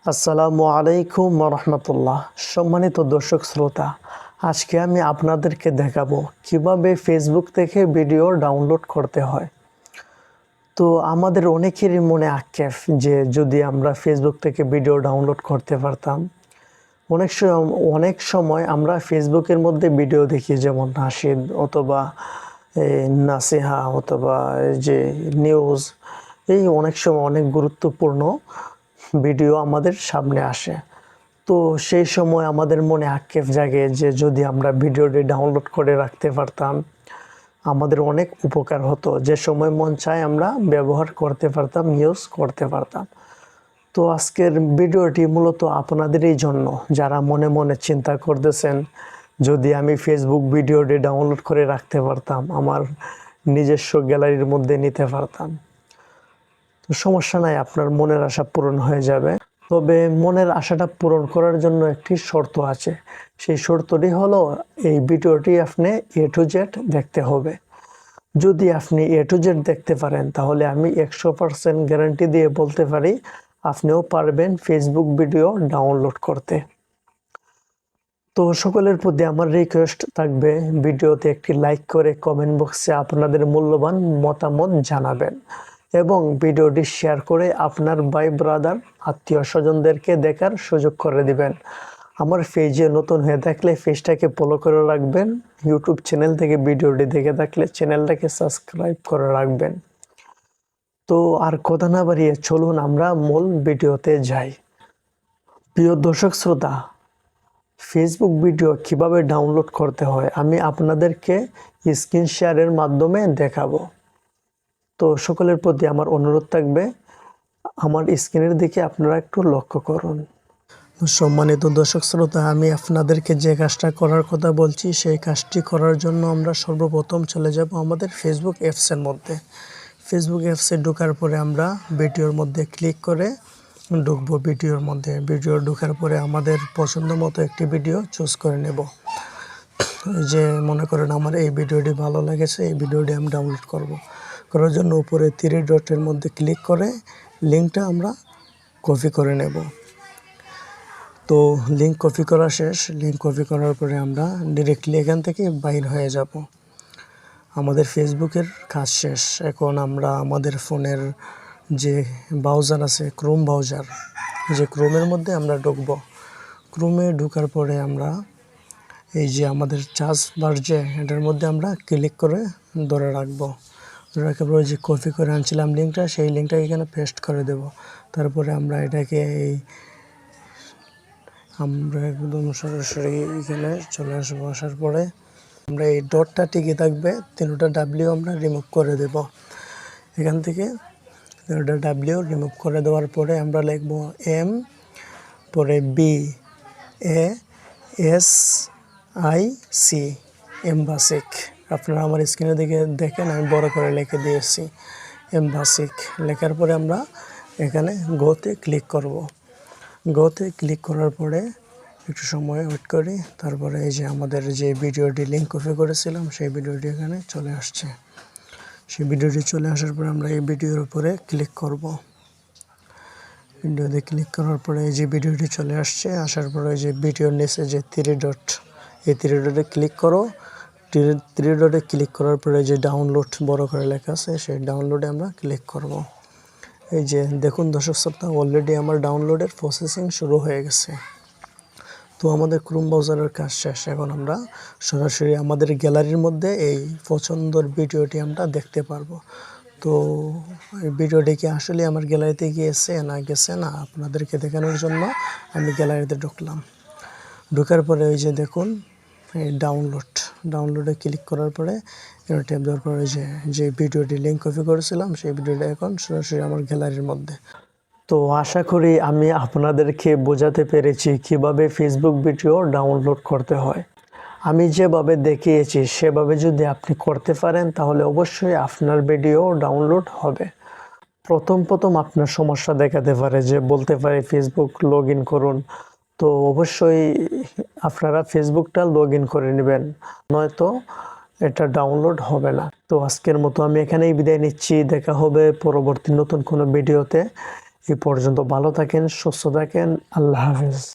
আসসালামু আলাইকুম রহমতুল্লাহ। সম্মানিত দর্শক শ্রোতা, আজকে আমি আপনাদেরকে দেখাবো কিভাবে ফেসবুক থেকে ভিডিও ডাউনলোড করতে হয়। তো আমাদের অনেকেরই মনে আক্ষেপ যে যদি আমরা ফেসবুক থেকে ভিডিও ডাউনলোড করতে পারতাম। অনেক সময় আমরা ফেসবুকের মধ্যে ভিডিও দেখি, যেমন নাশিদ অথবা নাসিহা অথবা যে নিউজ, এই অনেক সময় অনেক গুরুত্বপূর্ণ ভিডিও আমাদের সামনে আসে। তো সেই সময় আমাদের মনে আক্ষেপ জাগে যে যদি আমরা ভিডিওটি ডাউনলোড করে রাখতে পারতাম, আমাদের অনেক উপকার হতো। যে সময় মন চায় আমরা ব্যবহার করতে পারতাম, ইউজ করতে পারতাম। তো আজকের ভিডিওটি মূলত আপনাদেরই জন্য, যারা মনে মনে চিন্তা করতেছেন যদি আমি ফেসবুক ভিডিওটি ডাউনলোড করে রাখতে পারতাম, আমার নিজস্ব গ্যালারির মধ্যে নিতে পারতাম। তো সমস্যা নাই, আপনার মনের আশা পূরণ হয়ে যাবে। তবে মনের আশাটা পূরণ করার জন্য একটি শর্ত আছে। সেই শর্তটি হলো এই ভিডিওটি আপনি A to Z দেখতে হবে। যদি আপনি A to Z দেখতে পারেন, তাহলে আমি 100% গ্যারান্টি দিয়ে বলতে পারি আপনিও পারবেন ফেসবুক ভিডিও ডাউনলোড করতে। তো সকলের প্রতি আমার রিকোয়েস্ট থাকবে, ভিডিওতে একটি লাইক করে কমেন্ট বক্সে আপনাদের মূল্যবান মতামত জানাবেন এবং ভিডিওটি শেয়ার করে আপনার ভাই ব্রাদার আত্মীয় স্বজনদেরকে দেখার সুযোগ করে দিবেন। আমার পেজে নতুন হয়ে থাকলে পেজটাকে ফলো করে রাখবেন। ইউটিউব চ্যানেল থেকে ভিডিওটি দেখে থাকলে চ্যানেলটাকে সাবস্ক্রাইব করে রাখবেন। তো আর কথা না বাড়িয়ে চলুন আমরা মূল ভিডিওতে যাই। প্রিয় দর্শক শ্রোতা, ফেসবুক ভিডিও কিভাবে ডাউনলোড করতে হয় আমি আপনাদেরকে স্ক্রিন শেয়ারের মাধ্যমে দেখাবো। তো সকলের প্রতি আমার অনুরোধ থাকবে, আমার স্ক্রিনের দিকে আপনারা একটু লক্ষ্য করুন। সম্মানিত দর্শক শ্রোতা, আমি আপনাদেরকে যে কাজটা করার কথা বলছি সেই কাজটি করার জন্য আমরা সর্বপ্রথম চলে যাব আমাদের ফেসবুক অ্যাপসের মধ্যে। ফেসবুক অ্যাপসে ঢোকার পরে আমরা ভিডিওর মধ্যে ক্লিক করে ঢুকবো। ভিডিও ঢোকার পরে আমাদের পছন্দ মতো একটি ভিডিও চুজ করে নেব। যে মনে করেন আমার এই ভিডিওটি ভালো লেগেছে, এই ভিডিওটি আমি ডাউনলোড করার জন্য উপরে 3 ডটের মধ্যে ক্লিক করে লিঙ্কটা আমরা কপি করে নেব। তো লিঙ্ক কপি করা শেষ। লিঙ্ক কপি করার পরে আমরা ডিরেক্টলি এখান থেকে বাইর হয়ে যাব। আমাদের ফেসবুকের কাজ শেষ। এখন আমরা আমাদের ফোনের যে ব্রাউজার আছে, ক্রোম ব্রাউজার, যে ক্রোমের মধ্যে আমরা ঢুকবো। ক্রোমে ঢোকার পরে আমরা এই যে আমাদের চার্জ বাড়ছে, এটার মধ্যে আমরা ক্লিক করে ধরে রাখবো। ধরে রাখার পরে যে কপি করে আনছিলাম লিঙ্কটা, সেই লিঙ্কটাকে এখানে পেস্ট করে দেব। তারপরে আমরা এটাকে আমরা একদম সরাসরি এখানে চলে আসবো। আসার পরে আমরা এই ডটটা টিকে থাকবে, 3টা ডাব্লিউ আমরা রিমুভ করে দেব। এখান থেকে 3টা ডাব্লিউ রিমুভ করে দেওয়ার পরে আমরা লিখব এম, পরে BASIC, এমবাসিক। আপনারা আমার স্ক্রিনে দিকে দেখেন, আমি বড় করে লিখে দিয়েছি এমবাসিক। লেখার পরে আমরা এখানে গোতে ক্লিক করব। গোতে ক্লিক করার পরে একটু সময় ওয়েট করি। তারপরে এই যে আমাদের যে ভিডিওটি লিঙ্ক কপি করেছিলাম সেই ভিডিওটি এখানে চলে আসছে। সেই ভিডিওটি চলে আসার পরে আমরা এই ভিডিওর উপরে ক্লিক করব। ভিডিওতে ক্লিক করার পরে এই যে ভিডিওটি চলে আসছে। আসার পরে যে ভিডিওর নিচে যে 3 ডট, এই 3 ডটে ক্লিক করো। 3 ডটে ক্লিক করার পরে যে ডাউনলোড বড় করে লেখা আছে, সেই ডাউনলোডে আমরা ক্লিক করব। এই যে দেখুন দর্শক শ্রোতা, অলরেডি আমার ডাউনলোডের প্রসেসিং শুরু হয়ে গেছে। তো আমাদের ক্রোম ব্রাউজারের কাজ শেষ। এখন আমরা সরাসরি আমাদের গ্যালারির মধ্যে এই পছন্দের ভিডিওটি আমরা দেখতে পারবো। তো এই ভিডিওটি কি আসলে আমার গ্যালারিতে গিয়েছে না গেছে না আপনাদেরকে দেখানোর জন্য আমি গ্যালারিতে ঢুকলাম। ঢোকার পরে ওই যে দেখুন এই ডাউনলোডে ক্লিক করার পরে এখানে ট্যাপ দেওয়ার পরে যে ভিডিওটি লিঙ্ক কপি করেছিলাম সেই ভিডিওটা এখন সরাসরি আমার গ্যালারির মধ্যে। তো আশা করি আমি আপনাদেরকে বোঝাতে পেরেছি কিভাবে ফেসবুক ভিডিও ডাউনলোড করতে হয়। আমি যেভাবে দেখিয়েছি সেভাবে যদি আপনি করতে পারেন, তাহলে অবশ্যই আপনার ভিডিও ডাউনলোড হবে। প্রথম আপনার সমস্যা দেখাতে পারে, যে বলতে পারে ফেসবুক লগ ইন করুন। তো অবশ্যই আপনারা ফেসবুকটা লগ ইন করে নেবেন, নয়তো এটা ডাউনলোড হবে না। তো আজকের মতো আমি এখানেই বিদায় নিচ্ছি। দেখা হবে পরবর্তী নতুন কোনো ভিডিওতে। এই পর্যন্ত ভালো থাকেন, সুস্থ থাকেন। আল্লাহ হাফেজ।